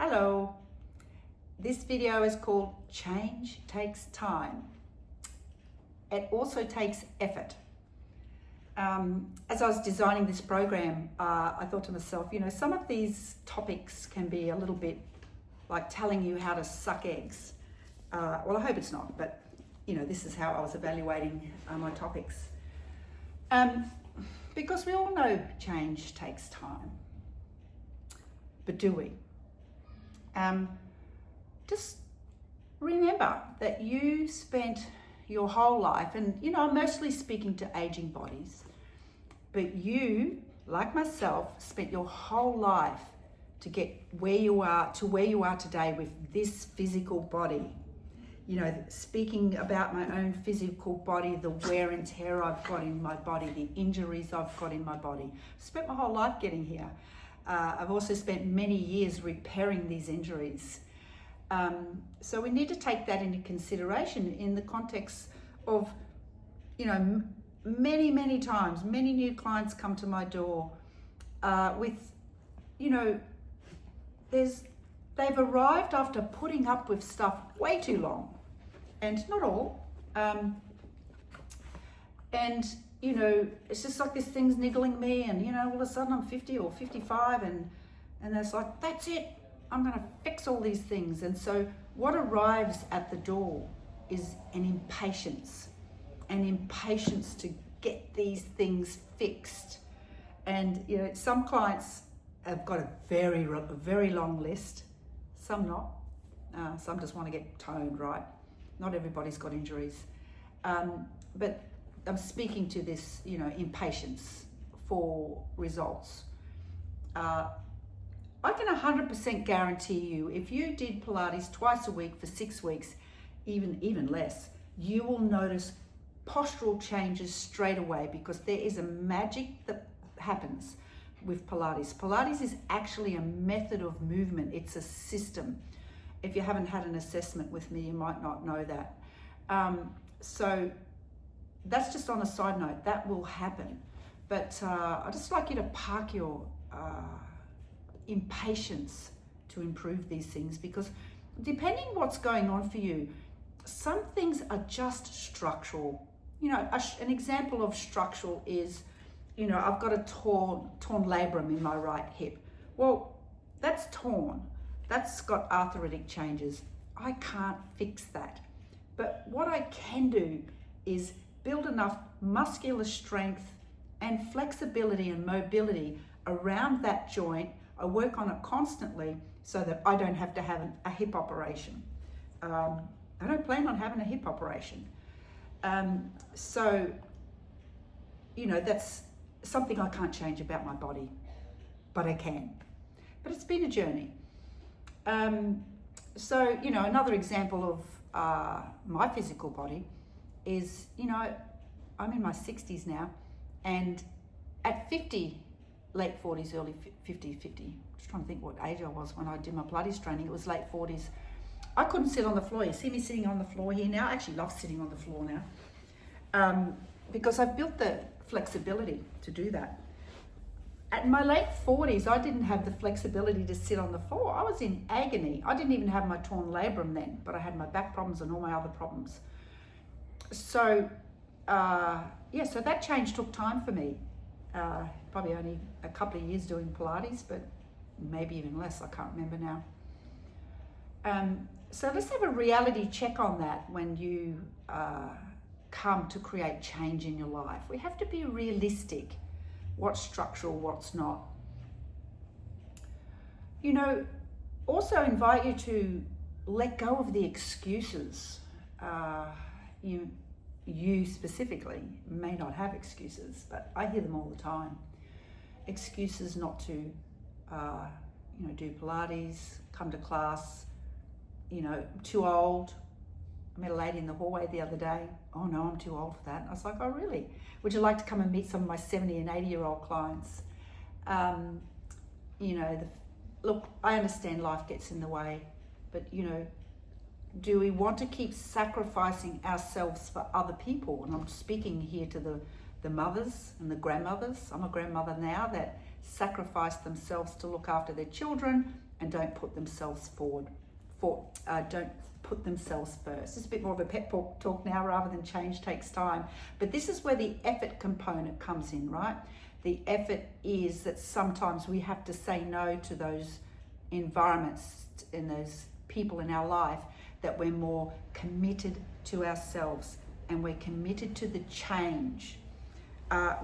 Hello, this video is called Change Takes Time. It also takes effort. As I was designing this program, I thought to myself, some of these topics can be a little bit like telling you how to suck eggs. Well, I hope it's not, but this is how I was evaluating my topics. Because we all know change takes time, but do we? Just remember that you spent your whole life, and I'm mostly speaking to aging bodies, but you, like myself, spent your whole life to get where you are today with this physical body. Speaking about my own physical body, the wear and tear I've got in my body, the injuries I've got in my body. Spent my whole life getting here. I've also spent many years repairing these injuries. So we need to take that into consideration in the context of, many times, many new clients come to my door with, they've arrived after putting up with stuff way too long, and not all. It's just like this thing's niggling me, and all of a sudden I'm 50 or 55, and it's like, that's it, I'm gonna fix all these things. And so what arrives at the door is an impatience to get these things fixed. And some clients have got a very long list, some not. Some just want to get toned, right? Not everybody's got injuries. But I'm speaking to this, impatience for results. I can 100% guarantee you, if you did Pilates twice a week for 6 weeks, even less, you will notice postural changes straight away, because there is a magic that happens with Pilates. Pilates is actually a method of movement. It's a system. If you haven't had an assessment with me, you might not know that. So that's just on a side note. That will happen. But I'd just like you to park your impatience to improve these things, because depending what's going on for you, some things are just structural. An example of structural is, I've got a torn labrum in my right hip. Well, that's torn. That's got arthritic changes. I can't fix that. But what I can do is build enough muscular strength and flexibility and mobility around that joint. I work on it constantly so that I don't have to have a hip operation. I don't plan on having a hip operation. That's something I can't change about my body, but I can. But it's been a journey. Another example of my physical body is, I'm in my 60s now, and at 50, late 40s, early 50, just trying to think what age I was when I did my Pilates training, it was late 40s. I couldn't sit on the floor. You see me sitting on the floor here now. I actually love sitting on the floor now, because I've built the flexibility to do that. At my late 40s, I didn't have the flexibility to sit on the floor. I was in agony. I didn't even have my torn labrum then, but I had my back problems and all my other problems. So, so that change took time for me. Probably only a couple of years doing Pilates, but maybe even less, I can't remember now. So let's have a reality check on that when you come to create change in your life. We have to be realistic. What's structural, what's not. Also invite you to let go of the excuses. You specifically may not have excuses, but I hear them all the time. Excuses not to, do Pilates, come to class, too old. I met a lady in the hallway the other day. Oh no, I'm too old for that. I was like, oh really? Would you like to come and meet some of my 70 and 80-year-old clients? Look, I understand life gets in the way, but do we want to keep sacrificing ourselves for other people? And I'm speaking here to the mothers and the grandmothers. I'm a grandmother now that sacrifice themselves to look after their children and don't put themselves don't put themselves first. It's a bit more of a pep talk now rather than change takes time. But this is where the effort component comes in, right? The effort is that sometimes we have to say no to those environments and those people in our life, that we're more committed to ourselves and we're committed to the change.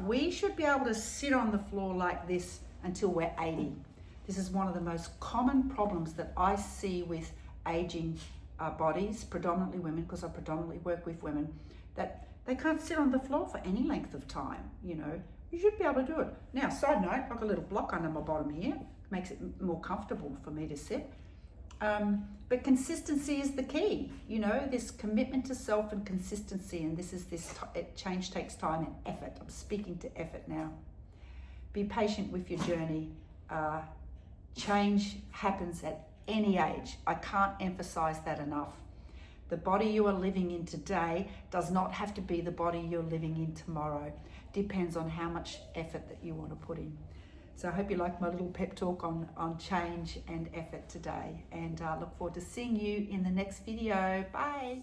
We should be able to sit on the floor like this until we're 80. This is one of the most common problems that I see with aging bodies, predominantly women, because I predominantly work with women, that they can't sit on the floor for any length of time. You know, you should be able to do it. Now, side note, I've got a little block under my bottom here, makes it more comfortable for me to sit. But consistency is the key, you know, this commitment to self and consistency. And change takes time and effort. I'm speaking to effort now. Be patient with your journey. Change happens at any age. I can't emphasize that enough. The body you are living in today does not have to be the body you're living in tomorrow. Depends on how much effort that you want to put in. So I hope you like my little pep talk on change and effort today, and look forward to seeing you in the next video. Bye.